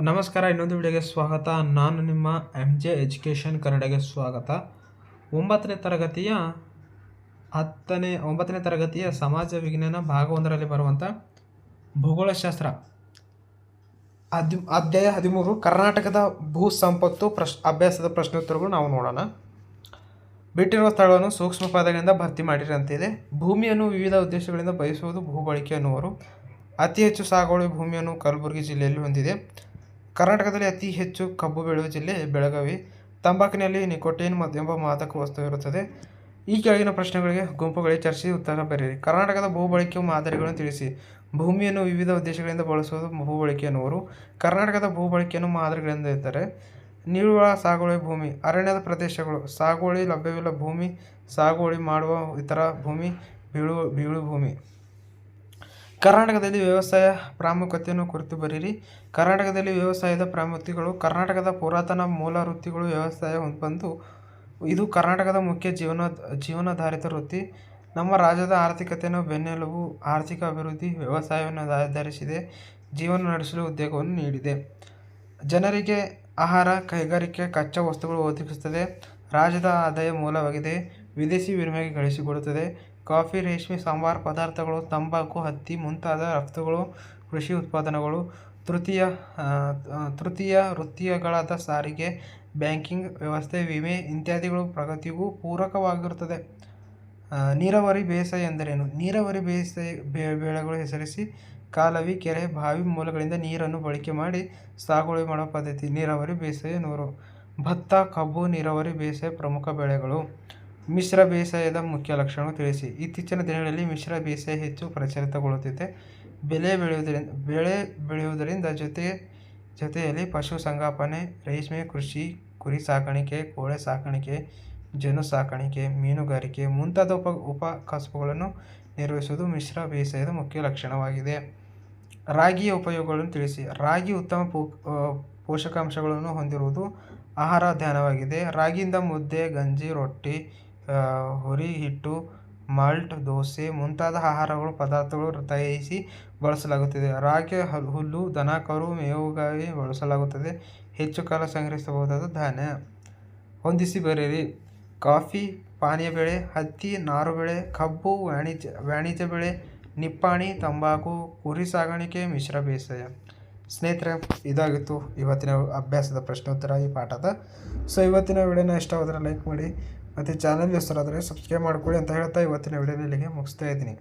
ನಮಸ್ಕಾರ, ಇನ್ನೊಂದು ವಿಡಿಯೋಗೆ ಸ್ವಾಗತ. ನಾನು ನಿಮ್ಮ MJ ಎಜುಕೇಷನ್ ಕನ್ನಡಗೆ ಸ್ವಾಗತ. 9ನೇ ತರಗತಿಯ ಸಮಾಜ ವಿಜ್ಞಾನ ಭಾಗ 1ರಲ್ಲಿ ಬರುವಂಥ ಭೂಗೋಳಶಾಸ್ತ್ರ ಅಧ್ಯಾಯ 13 ಕರ್ನಾಟಕದ ಭೂ ಸಂಪತ್ತು ಅಭ್ಯಾಸದ ಪ್ರಶ್ನೋತ್ತರಗಳು ನಾವು ನೋಡೋಣ. ಬಿಟ್ಟಿರುವ ಸ್ಥಳವನ್ನು ಸೂಕ್ಷ್ಮ ಪದಗಳಿಂದ ಭರ್ತಿ ಮಾಡಿರಂತಿದೆ. ಭೂಮಿಯನ್ನು ವಿವಿಧ ಉದ್ದೇಶಗಳಿಂದ ಬಯಸುವುದು ಭೂಬಳಕೆ ಅನ್ನುವರು. ಅತಿ ಹೆಚ್ಚು ಸಾಗುವಳಿ ಭೂಮಿಯನ್ನು ಕಲಬುರಗಿ ಜಿಲ್ಲೆಯಲ್ಲಿ ಹೊಂದಿದೆ. ಕರ್ನಾಟಕದಲ್ಲಿ ಅತಿ ಹೆಚ್ಚು ಕಬ್ಬು ಬೆಳೆಯುವ ಜಿಲ್ಲೆ ಬೆಳಗಾವಿ. ತಂಬಾಕಿನಲ್ಲಿ ನಿಕೋಟಿನ್ ಎಂಬ ಮಾದಕ ವಸ್ತು ಇರುತ್ತದೆ. ಈ ಕೆಳಗಿನ ಪ್ರಶ್ನೆಗಳಿಗೆ ಗುಂಪುಗಳಿಗೆ ಚರ್ಚಿಸಿ ಉತ್ತರ ಬರೆಯಿರಿ. ಕರ್ನಾಟಕದ ಭೂಬಳಕೆಯ ಮಾದರಿಗಳನ್ನು ತಿಳಿಸಿ. ಭೂಮಿಯನ್ನು ವಿವಿಧ ಉದ್ದೇಶಗಳಿಂದ ಬಳಸುವುದು ಭೂಬಳಕೆ ಎನ್ನುವರು. ಕರ್ನಾಟಕದ ಭೂಬಳಕೆಯನ್ನು ಮಾದರಿಗಳೆಂದಿದ್ದಾರೆ. ನಿವ್ವಳ ಸಾಗುವಳಿ ಭೂಮಿ, ಅರಣ್ಯದ ಪ್ರದೇಶಗಳು, ಸಾಗುವಳಿ ಲಭ್ಯವಿಲ್ಲ ಭೂಮಿ, ಸಾಗುವಳಿ ಮಾಡುವ ಇತರ ಭೂಮಿ, ಬೀಳು ಭೂಮಿ. ಕರ್ನಾಟಕದಲ್ಲಿ ವ್ಯವಸಾಯ ಪ್ರಾಮುಖ್ಯತೆಯನ್ನು ಕುರಿತು ಬರೆಯಿರಿ. ಕರ್ನಾಟಕದಲ್ಲಿ ವ್ಯವಸಾಯದ ಪ್ರಾಮುಖ್ಯತೆಗಳು. ಕರ್ನಾಟಕದ ಪುರಾತನ ಮೂಲ ವೃತ್ತಿಗಳು ವ್ಯವಸಾಯ ಬಂದು ಇದು ಕರ್ನಾಟಕದ ಮುಖ್ಯ ಜೀವನಾಧಾರಿತ ವೃತ್ತಿ. ನಮ್ಮ ರಾಜ್ಯದ ಆರ್ಥಿಕತೆಯನ್ನು ಬೆನ್ನೆಲುಬು. ಆರ್ಥಿಕ ಅಭಿವೃದ್ಧಿ ವ್ಯವಸಾಯವನ್ನು ಆಧರಿಸಿದೆ. ಜೀವನ ನಡೆಸಲು ಉದ್ಯೋಗವನ್ನು ನೀಡಿದೆ. ಜನರಿಗೆ ಆಹಾರ, ಕೈಗಾರಿಕೆ, ಕಚ್ಚಾ ವಸ್ತುಗಳು ಒದಗಿಸುತ್ತದೆ. ರಾಜ್ಯದ ಆದಾಯ ಮೂಲವಾಗಿದೆ. ವಿದೇಶಿ ವಿನಿಮಯ ಗಳಿಸಿಕೊಡುತ್ತದೆ. ಕಾಫಿ, ರೇಷ್ಮೆ, ಸಾಂಬಾರ ಪದಾರ್ಥಗಳು, ತಂಬಾಕು, ಹತ್ತಿ ಮುಂತಾದ ರಫ್ತುಗಳು, ಕೃಷಿ ಉತ್ಪನ್ನಗಳು. ತೃತೀಯ ವೃತ್ತಿಗಳಾದ ಸಾರಿಗೆ, ಬ್ಯಾಂಕಿಂಗ್ ವ್ಯವಸ್ಥೆ, ವಿಮೆ ಇತ್ಯಾದಿಗಳು ಪ್ರಗತಿಗೂ ಪೂರಕವಾಗಿರುತ್ತದೆ. ನೀರಾವರಿ ಬೇಸಾಯ ಎಂದರೇನು? ನೀರಾವರಿ ಬೇಸಾಯ ಬೆಳೆಗಳು ಹೆಸರಿಸಿ. ಕಾಲುವೆ, ಕೆರೆ, ಬಾವಿ ಮೂಲಗಳಿಂದ ನೀರನ್ನು ಬಳಕೆ ಮಾಡಿ ಸಾಗುವಳಿ ಮಾಡುವ ಪದ್ಧತಿ ನೀರಾವರಿ ಬೇಸಾಯ ಎನ್ನುವರು. ಭತ್ತ, ಕಬ್ಬು ನೀರಾವರಿ ಬೇಸಾಯ ಪ್ರಮುಖ ಬೆಳೆಗಳು. ಮಿಶ್ರ ಬೇಸಾಯದ ಮುಖ್ಯ ಲಕ್ಷಣಗಳು ತಿಳಿಸಿ. ಇತ್ತೀಚಿನ ದಿನಗಳಲ್ಲಿ ಮಿಶ್ರ ಬೇಸಾಯ ಹೆಚ್ಚು ಪ್ರಚಲಿತಗೊಳ್ಳುತ್ತಿದೆ. ಬೆಳೆ ಬೆಳೆಯುವುದರಿಂದ ಜೊತೆಯಲ್ಲಿ ಪಶು ಸಂಗೋಪನೆ, ರೇಷ್ಮೆ ಕೃಷಿ, ಕುರಿ ಸಾಕಾಣಿಕೆ, ಕೋಳಿ ಸಾಕಾಣಿಕೆ, ಜೇನು ಸಾಕಾಣಿಕೆ, ಮೀನುಗಾರಿಕೆ ಮುಂತಾದ ಉಪ ಕಸುಬುಗಳನ್ನು ನಿರ್ವಹಿಸುವುದು ಮಿಶ್ರ ಬೇಸಾಯದ ಮುಖ್ಯ ಲಕ್ಷಣವಾಗಿದೆ. ರಾಗಿಯ ಉಪಯೋಗಗಳನ್ನು ತಿಳಿಸಿ. ರಾಗಿ ಉತ್ತಮ ಪೋಷಕಾಂಶಗಳನ್ನು ಹೊಂದಿರುವುದು ಆಹಾರ ಧಾನ್ಯವಾಗಿದೆ. ರಾಗಿಯಿಂದ ಮುದ್ದೆ, ಗಂಜಿ, ರೊಟ್ಟಿ, ಹುರಿ ಹಿಟ್ಟು, ಮಾಲ್ಟ್, ದೋಸೆ ಮುಂತಾದ ಆಹಾರ ಪದಾರ್ಥಗಳು ತಯಾರಿಸಿ ಬಳಸಲಾಗುತ್ತದೆ. ರಾಗಿ ಹುಲ್ಲು, ದನ ಕರು ಮೇವುಗಾಗಿ ಬಳಸಲಾಗುತ್ತದೆ. ಹೆಚ್ಚು ಕಾಲ ಸಂಗ್ರಹಿಸಬಹುದಾದ ಧಾನ್ಯ. ಹೊಂದಿಸಿ ಬರೆಯಿರಿ. ಕಾಫಿ ಪಾನೀಯ ಬೆಳೆ, ಹತ್ತಿ ನಾರು ಬೆಳೆ, ಕಬ್ಬು ವಾಣಿಜ್ಯ ಬೆಳೆ, ನಿಪ್ಪಾಣಿ, ತಂಬಾಕು, ಕುರಿ ಸಾಕಾಣಿಕೆ ಮಿಶ್ರ ಬೇಸಾಯ. ಸ್ನೇಹಿತರೆ, ಇದಾಗಿತ್ತು ಇವತ್ತಿನ ಅಭ್ಯಾಸದ ಪ್ರಶ್ನೋತ್ತರ ಈ ಪಾಠದ. ಇವತ್ತಿನ ವಿಡಿಯೋನ ಇಷ್ಟವಾದರೆ ಲೈಕ್ ಮಾಡಿ ಮತ್ತು ಚಾನಲ್ ಹೆಸರಾದರೆ ಸಬ್ಸ್ಕ್ರೈಬ್ ಮಾಡ್ಕೊಳ್ಳಿ ಅಂತ ಹೇಳ್ತಾ ಇವತ್ತಿನ ವಿಡಿಯೋನ ಇಲ್ಲಿಗೆ ಮುಗಿಸ್ತಾ ಇದ್ದೀನಿ.